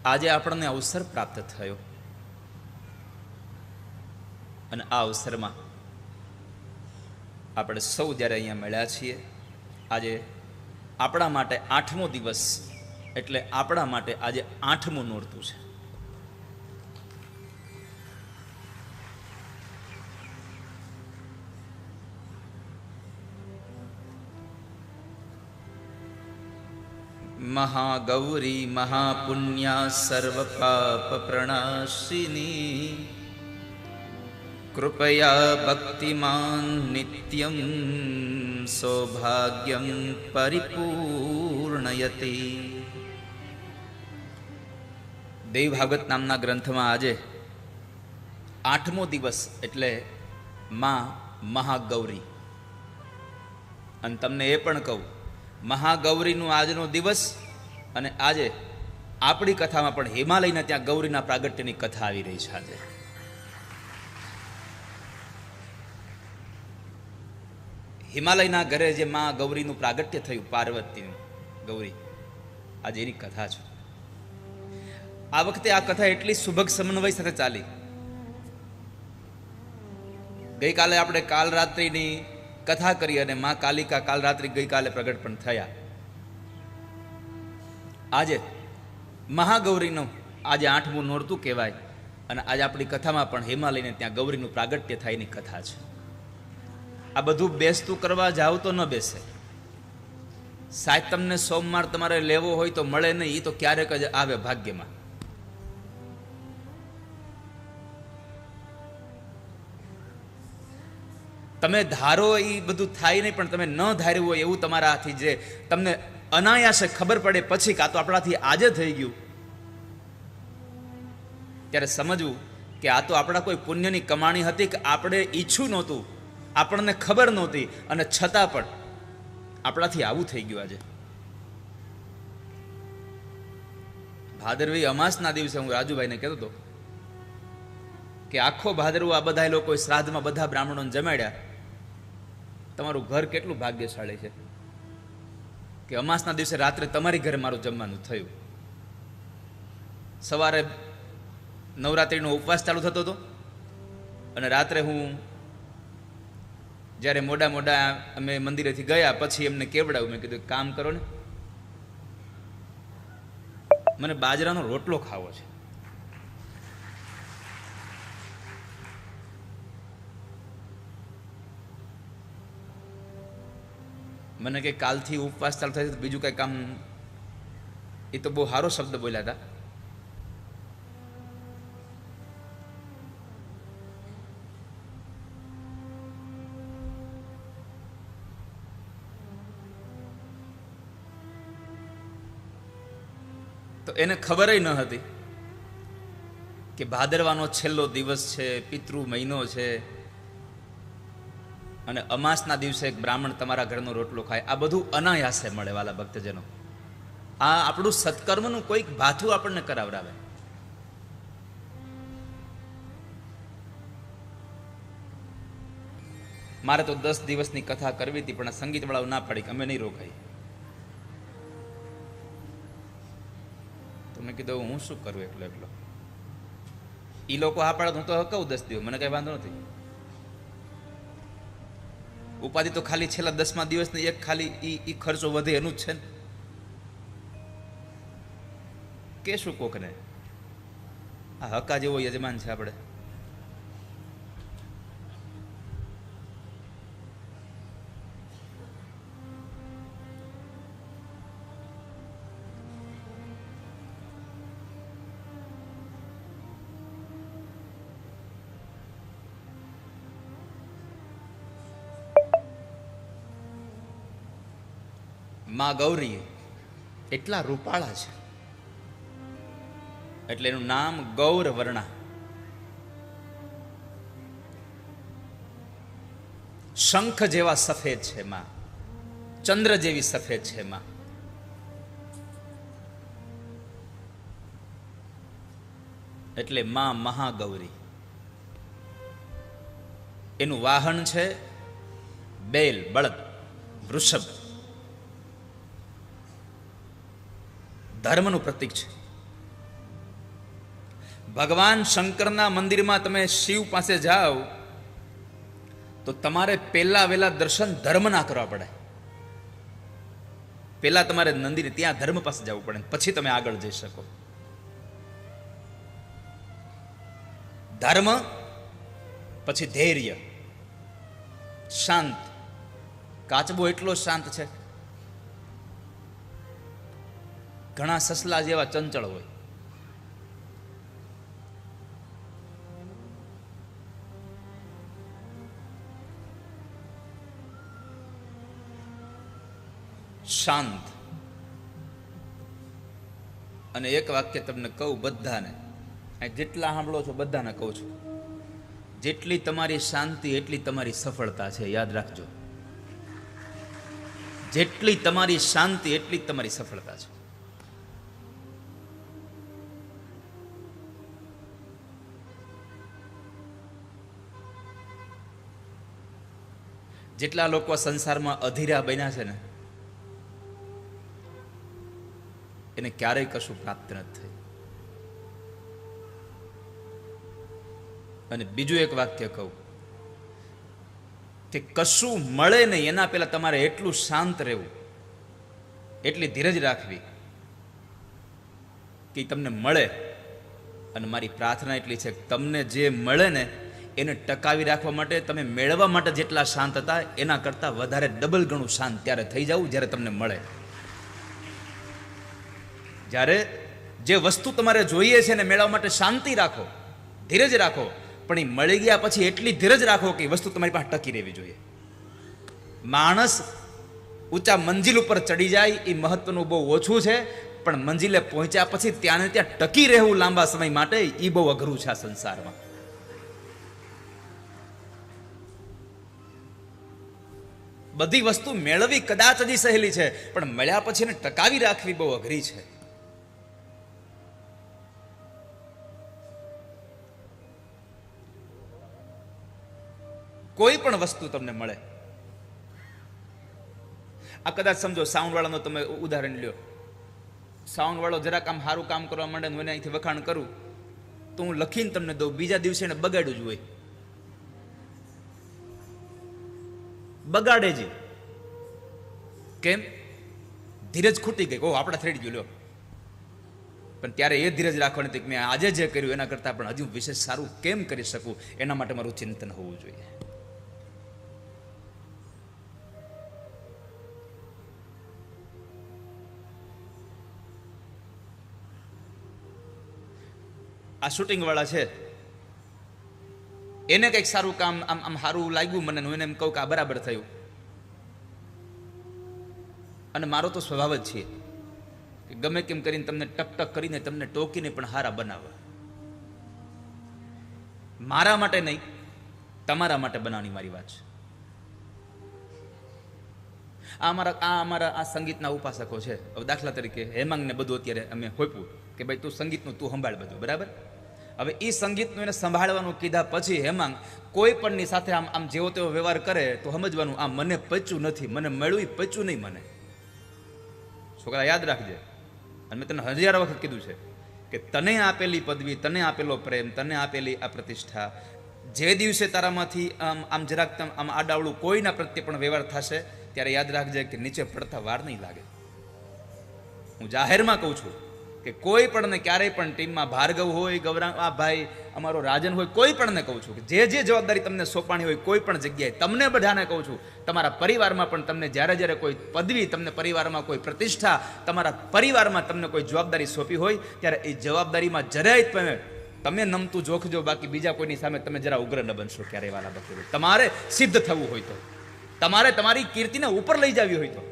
આજે આપણને અવસર પ્રાપ્ત થયો અને આ અવસરમાં આપણે સૌ જ્યારે અહીંયા મળ્યા છીએ, આજે આપણા માટે 8મો દિવસ, એટલે આપણા માટે આજે 8મું નોરતું છે. મહાગૌરી મહાપુણ્યા સર્વ પાપ પ્રણાશિની કૃપયા ભક્તિમાન નિત્યમ સૌભાગ્યમ પરિપૂર્ણયતિ. દેવી ભાગવત નામના ગ્રંથમાં આજે 8મો દિવસ એટલે માં મહાગૌરી. અને તમને એ પણ કહું, મહાગૌરીનું આજનો દિવસ અને આજે આપણી કથામાં પણ હિમાલયના ત્યાં ગૌરીના પ્રાગટ્યની કથા આવી રહી છે. આજે હિમાલયના ઘરે જે માં ગૌરીનું પ્રાગટ્ય થયું, પાર્વતીનું ગૌરી, આજે એની કથા છે. આ વખતે આ કથા એટલી સુભગ સમન્વય સાથે ચાલી. ગઈકાલે આપણે કાલરાત્રિની કથા કરી અને માં કાલિકા કાલરાત્રિ ગઈકાલે પ્રગટ પણ થયા. આજે મહાગૌરીનું આજે 8મું નોરતું કહેવાય અને આજે આપણી કથામાં પણ હિમાલયને ત્યાં ગૌરીનું પ્રાગટ્ય થાય એની કથા છે. આ બધું બેસતું કરવા જાવ તો ન બેસે. સાહેબ તમને સોમવાર તમારે લેવો હોય તો મળે નહીં, એ તો ક્યારેક જ આવે ભાગ્યમાં. તમે ધારો એ બધું થાય નહીં, પણ તમે ન ધાર્યું હોય એવું તમારા હાથી જે તમને અનાયાસે ખબર પડે પછી કાં તો આપણાથી આજે થઈ ગયું, ત્યારે સમજવું કે આ તો આપણા કોઈ પુણ્યની કમાણી હતી કે આપણે ઈચ્છું નહોતું, આપણને ખબર નહોતી, અને છતાં પણ આપણાથી આવું થઈ ગયું. આજે ભાદરવી અમાસના દિવસે હું રાજુભાઈને કહેતો હતો કે આખો ભાદરવો આ બધા લોકો શ્રાદ્ધમાં બધા બ્રાહ્મણોને જમાડ્યા. તમારું ઘર કેટલું ભાગ્યશાળી છે કે અમાસના દિવસે રાત્રે તમારી ઘરે મારું જમવાનું થયું. સવારે નવરાત્રિનો ઉપવાસ ચાલુ થતો હતો અને રાત્રે હું જ્યારે મોડા અમે મંદિરેથી ગયા પછી એમને કેવડાવ્યું. મેં કીધું કામ કરો ને, મને બાજરાનો રોટલો ખાવો છે. મને કે કાલથી ઉપવાસ ચાલુ થાય તો બીજું કંઈ કામ, એ તો બહુ સારો શબ્દ બોલ્યા હતા. તો એને ખબર ન હતી કે ભાદરવાનો છેલ્લો દિવસ છે, પિતૃ મહિનો છે, અને અમાસના દિવસે એક બ્રાહ્મણ તમારા ઘરનો રોટલો ખાય. આ બધું અનાયાસે મળે વાલા ભક્તજનો. આ આપણું સત્કર્મનું કોઈક ભાથું આપણને કરાવડાવે. મારે તો 10 દિવસની કથા કરવી હતી, પણ આ સંગીત વાળાઓ ના પડી કે અમે નહીં રોકાઈ. તો મેં કીધું હું શું કરું એકલો. એ લોકો આ પાડે હું તો કહું 10 દિવસ, મને કઈ વાંધો નથી. ઉપાધિ તો ખાલી છેલ્લા 10મા દિવસની એક ખાલી ઈ ખર્ચો વધે એનું જ છે ને. કે શું કોકને આ હકા જેવો યજમાન છે આપણે. માં ગૌરી એટલા રૂપાળા છે એટલે એનું નામ ગૌરવર્ણા. શંખ જેવા સફેદ છે માં, ચંદ્ર જેવી સફેદ છે માં. એટલે માં મહાગૌરી. એનું વાહન છે બેલ, બળદ, વૃષભ. ધર્મનું પ્રતીક છે. ભગવાન શંકરના મંદિરમાં તમે શિવ પાસે જાઓ તો તમારે પહેલા વહેલા દર્શન ધર્મના કરવા પડે. પહેલા તમારે મંદિરે ત્યાં ધર્મ પાસે જવું પડે, પછી તમે આગળ જઈ શકો. ધર્મ, પછી ધૈર્ય, શાંત. કાચબો એટલો શાંત છે, ઘણા સસલા જેવા ચંચળ હોય. શાંત. અને એક વાક્ય તમને કહું બધાને, જેટલા સાંભળો છો બધાને કહું છું, જેટલી તમારી શાંતિ એટલી તમારી સફળતા છે. યાદ રાખજો, જેટલી તમારી શાંતિ એટલી તમારી સફળતા છે. જેટલા લોકો સંસારમાં અધીરા બન્યા છે ને, એને ક્યારેય કશું પ્રાપ્ત નથી થયું. અને બીજું એક વાક્ય કહું કે કશું મળે નહીં એના પહેલા તમારે એટલું શાંત રહેવું, એટલી ધીરજ રાખવી કે તમને મળે. અને મારી પ્રાર્થના એટલી છે કે તમને જે મળે ને એને ટકાવી રાખવા માટે, તમે મેળવવા માટે જેટલા શાંત હતા એના કરતાં વધારે ડબલ ગણું શાંત ત્યારે થઈ જવું જ્યારે તમને મળે. જ્યારે જે વસ્તુ તમારે જોઈએ છે ને મેળવવા માટે શાંતિ રાખો, ધીરજ રાખો, પણ એ મળી ગયા પછી એટલી ધીરજ રાખો કે એ વસ્તુ તમારી પાસે ટકી રહેવી જોઈએ. માણસ ઊંચા મંજિલ ઉપર ચડી જાય એ મહત્વનું બહુ ઓછું છે, પણ મંજિલે પહોંચ્યા પછી ત્યાં ને ત્યાં ટકી રહેવું લાંબા સમય માટે એ બહુ અઘરું છે આ સંસારમાં. બધી વસ્તુ મેળવવી કદાચ હજી સહેલી છે, પણ મળ્યા પછી એને ટકાવી રાખવી બહુ અઘરી છે. કોઈ પણ વસ્તુ તમને મળે, આ કદાચ સમજો સાઉન્ડ વાળાનો તમે ઉદાહરણ લ્યો. સાઉન્ડ વાળો જરાક આમ સારું કામ કરવા માંડે ને મને અહીંથી વખાણ કરું તો હું લખીને તમને દઉં, બીજા દિવસે એને બગાડ્યું જ હોય. બગાડે જ. કેમ? ધીરજ ખૂટી ગઈ. ઓહ, આપણે થડી ગયું લ્યો. પણ ત્યારે એ ધીરજ રાખવાની હતી કે મેં આજે જે કર્યું એના કરતાં પણ હજુ વિશેષ સારું કેમ કરી શકું, એના માટે મારું ચિંતન હોવું જોઈએ. આ શૂટિંગ વાળા છે, એને કંઈક સારું કામ આમ સારું લાગ્યું મને, હું એને એમ કહું કે આ બરાબર થયું. અને મારો તો સ્વભાવ જ છે કે ગમે કેમ કરીને તમને ટક કરીને તમને ટોકીને પણ હારા બનાવવા. મારા માટે નહીં, તમારા માટે બનાવવાની મારી વાત છે. આ સંગીતના ઉપાસકો છે. હવે દાખલા તરીકે હેમાંગને બધું અત્યારે અમે હોપ્યું કે ભાઈ તું સંગીતનું તું સંભાળ બધું, બરાબર. હવે એ સંગીતનું એને સંભાળવાનું કીધા પછી હેમાંગ કોઈ પણની સાથે આમ જેવો તેવો વ્યવહાર કરે તો સમજવાનું આ મને પચ્યું નથી, મને મળ્યું એ પચ્યું નહીં મને. છોકરા યાદ રાખજે, અને મેં તને હજારો વખત કીધું છે કે તને આપેલી પદવી, તને આપેલો પ્રેમ, તને આપેલી આ પ્રતિષ્ઠા, જે દિવસે તારામાંથી આમ જરાક આમ આડાવડું કોઈના પ્રત્યે પણ વ્યવહાર થશે ત્યારે યાદ રાખજે કે નીચે પડતા વાર નહીં લાગે. હું જાહેરમાં કહું છું કે કોઈ પણને ક્યારેય પણ ટીમમાં ભાર્ગવ હોય, ગૌરાંગ, આ ભાઈ અમારો રાજન હોય, કોઈ પણને કહું છું કે જે જવાબદારી તમને સોંપાણી હોય કોઈ પણ જગ્યાએ, તમને બધાને કહું છું, તમારા પરિવારમાં પણ તમને જ્યારે કોઈ પદવી, તમને પરિવારમાં કોઈ પ્રતિષ્ઠા, તમારા પરિવારમાં તમને કોઈ જવાબદારી સોંપી હોય ત્યારે એ જવાબદારીમાં જરાય તમે નમતું જોખજો, બાકી બીજા કોઈની સામે તમે જરા ઉગ્ર ન બનશો ક્યારેય વાલા બકરી. તમારે સિદ્ધ થવું હોય તો, તમારે તમારી કીર્તિને ઉપર લઈ જવી હોય તો,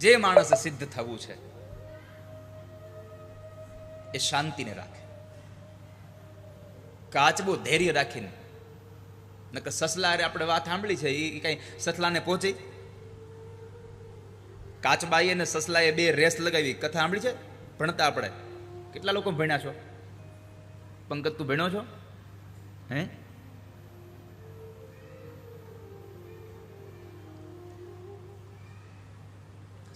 જે માણસે સિદ્ધ થવું છે એ શાંતિને રાખે, કાચબો ધૈર્ય રાખીને. નકર સસલા આપણે વાત સાંભળી છે, એ કઈ સસલાને પહોંચી, કાચબાઈ અને સસલાએ બે રેસ લગાવી, કથા સાંભળી છે ભણતા આપણે. કેટલા લોકો ભણ્યા છો? પંકજ તું ભણ્યો છો? હે?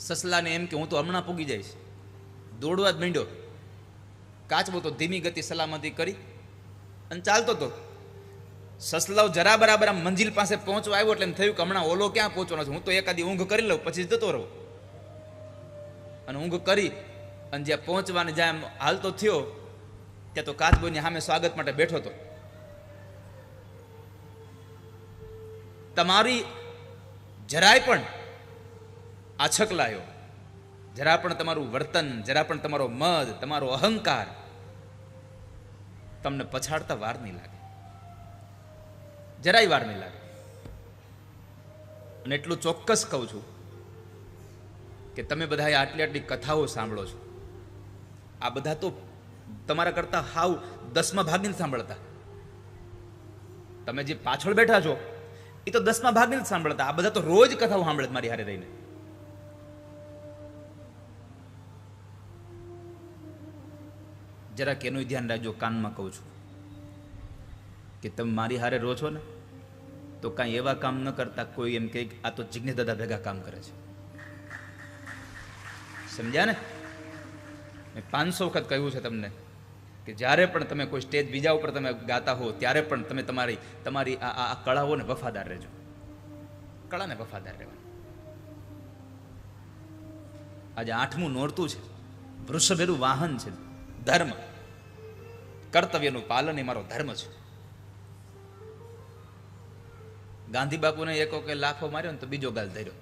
સસલાને એમ કે હું તો હમણાં પૂગી જઈશ, દોડવા જ માંડ્યો. કાચબો તો ધીમી ગતિ સલામતી કરી અને ચાલતો હતો. સસલાવ જરા બરાબર આમ મંજિલ પાસે પહોંચવા આવ્યો એટલે એમ થયું કે હમણાં ઓલો ક્યાં પહોંચવાનો છે, હું તો એકાદી ઊંઘ કરી લઉં પછી જતો રહું. અને ઊંઘ કરી અને જ્યાં પહોંચવાને જ્યાં હાલતો થયો ત્યાં તો કાચબોની સામે સ્વાગત માટે બેઠો હતો. તમારી જરાય પણ આછકલાયો, જરા પણ તમારું વર્તન, જરા પણ તમારો મદ, તમારો અહંકાર તમને પછાડતા વાર નહીં લાગે, જરાય વાર નહીં લાગે. અને એટલું ચોક્કસ કહું છું કે તમે બધા આટલી આટલી કથાઓ સાંભળો છો, આ બધા તો તમારા કરતા હાવ 10મા ભાગની જ સાંભળતા. તમે જે પાછળ બેઠા છો એ તો 10મા ભાગની જ સાંભળતા. આ બધા તો રોજ કથાઓ સાંભળે મારી હારે રહીને. જરાક એનું ધ્યાન રાખજો. કાનમાં કહું છું કે તમે મારી હારે રહો છો ને તો કાંઈ એવા કામ ન કરતા કોઈ એમ કે આ તો જિજ્ઞેશ દાદા ભેગા કામ કરે છે. સમજ્યા ને? મેં 500 વખત કહ્યું છે તમને કે જ્યારે પણ તમે કોઈ સ્ટેજ બીજા ઉપર તમે ગાતા હો ત્યારે પણ તમે તમારી આ કળાઓને વફાદાર રહેજો. કળાને વફાદાર રહેવાનું. આજે 8મું નોરતું છે, વૃષભેરું વાહન છે. ધર્મ, કર્તવ્યનું પાલન એ મારો ધર્મ છે. ગાંધી બાપુને એક વખત લાફો માર્યો ને તો બીજો ગાલ ધર્યો.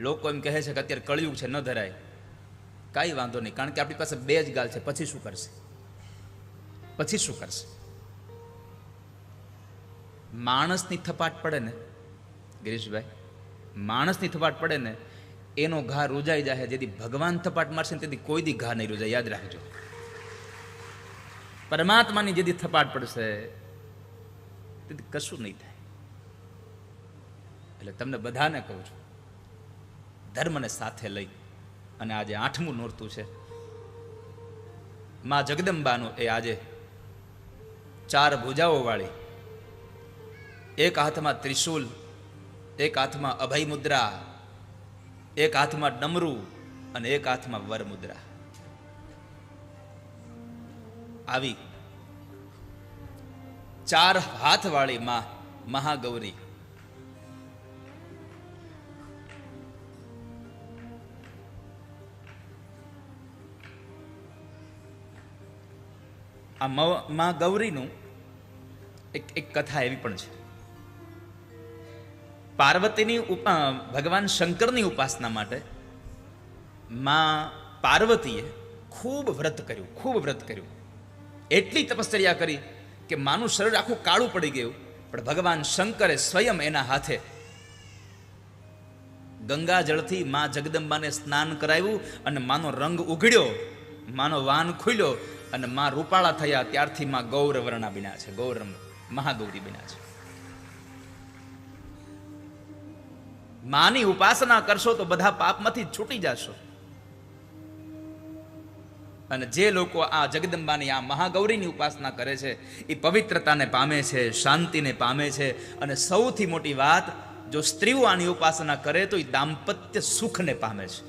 લોકો એમ કહે છે કે અત્યારે કળિયુગ છે, ન ધરાય. કાંઈ વાંધો નહીં, કારણ કે આપણી પાસે 2 જ ગાલ છે. પછી શું કરશે? પછી શું કરશે? માણસની થપાટ પડે ને ગિરીશભાઈ, માણસની થપાટ પડે ને એનો ઘા રૂજાઈ જાય. જેથી ભગવાન થપાટ મારશે ને તેથી કોઈ દી ઘા નહીં રૂજાય. યાદ રાખજો. પરમાત્માની જેથી થપાટ પડશે તેથી કશું નહીં થાય. એટલે તમને બધાને કહું છું, ધર્મને સાથે લઈ અને આજે 8મું નોરતું છે. માં જગદંબાનું એ આજે 4 ભુજાઓ વાળી, એક હાથમાં ત્રિશૂલ, એક હાથમાં અભય મુદ્રા, એક હાથમાં ડમરું અને એક હાથમાં વર મુદ્રા. આવી 4 હાથ વાળી માં મહાગૌરી. આ માં ગૌરીનું એક કથા એવી પણ છે. પાર્વતીની ભગવાન શંકરની ઉપાસના માટે માં પાર્વતીએ ખૂબ વ્રત કર્યું. એટલી તપશ્ચર્યા કરી કે માનું શરીર આખું કાળું પડી ગયું. પણ ભગવાન શંકરે સ્વયં એના હાથે ગંગા જળથી માં જગદંબાને સ્નાન કરાવ્યું અને માનો રંગ ઉઘડ્યો, માનો વાન ખુલ્યો અને માં રૂપાળા થયા. ત્યારથી માં ગૌરવર્ણા બન્યા છે, મહાગૌરી બન્યા છે. માની ઉપાસના કરશો તો બધા પાપમાંથી છૂટી જશો. અને જે લોકો આ જગદંબાની આ મહાગૌરીની ઉપાસના કરે છે એ પવિત્રતાને પામે છે, શાંતિને પામે છે. અને સૌથી મોટી વાત, જો સ્ત્રીઓ આની ઉપાસના કરે તો એ દાંપત્ય સુખને પામે છે.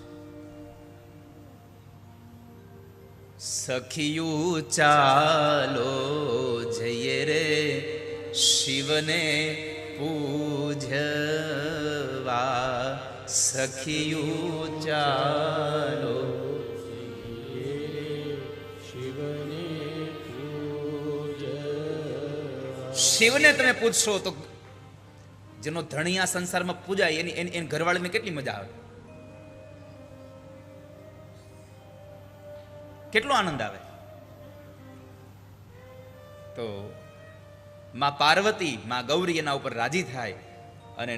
સખિયું ચાલો જઈએ રે શિવને પૂજવા, સખિયું ચાલો શિવને તમે પૂજશો તો જેનો ધણી આ સંસારમાં પૂજાય એની ઘરવાળીને કેટલી મજા આવે, કેટલો આનંદ આવે. તો માં પાર્વતી, માં ગૌરી એના ઉપર રાજી થાય અને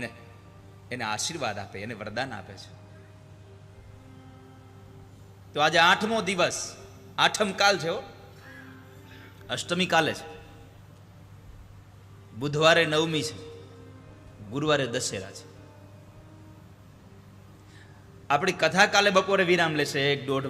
એને આશીર્વાદ આપે, એને વરદાન આપે છે. તો આજે 8મો દિવસ, 8મ કાલ છે, અષ્ટમી કાલે છે, બુધવારે 9મી છે, ગુરુવારે દશેરા છે. આપણી કથા કાલે બપોરે વિરામ લેશે 1-1.5